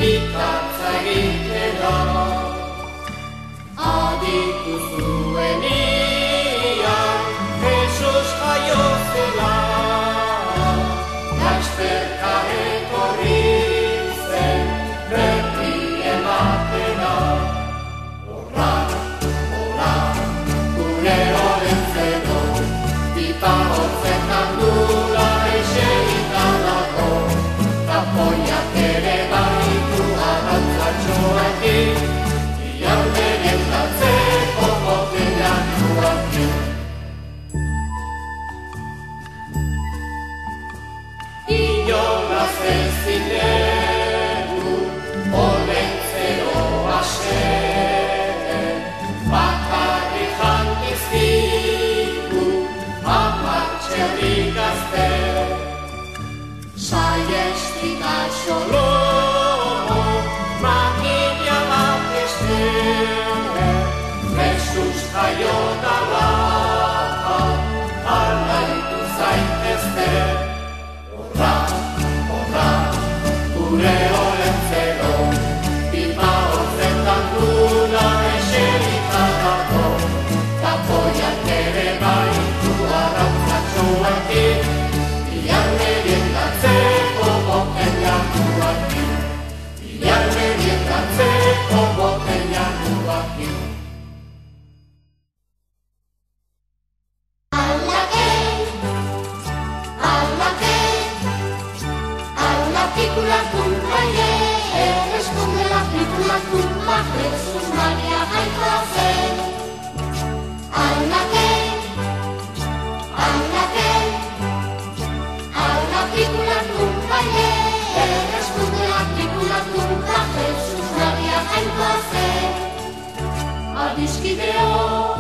ikatza egitera. Aditu zuenian, Jesus jaio zela, lasterka etorri zen berri ematera. Horra, horra, gure Olentzero, pipa hortzen handula eserita dago, tapoiak ere baitu arrantzatxoekin, ialderien datzeko botelak duakin. Inolaz ezin dugu Olentzero aseen, bakarrik jantizkigu 10 txerri gazte. Saihestik axolo, makina bat este, Jesus jaio dala, alaitu zaitezte. Horra, horra, gure Olentzero, pipa hortzen handula eserita dago, tapoiak ere baitu arrantzatxoekin, ilarnerien datzeko botelak duakin, ilarnerien datzeko botelak duakin. Picula tumba, responde la picula tumba, Jesús María José. Alla que, alla picula tumba, responde la picula tumba, Jesús María José. Adiskideo.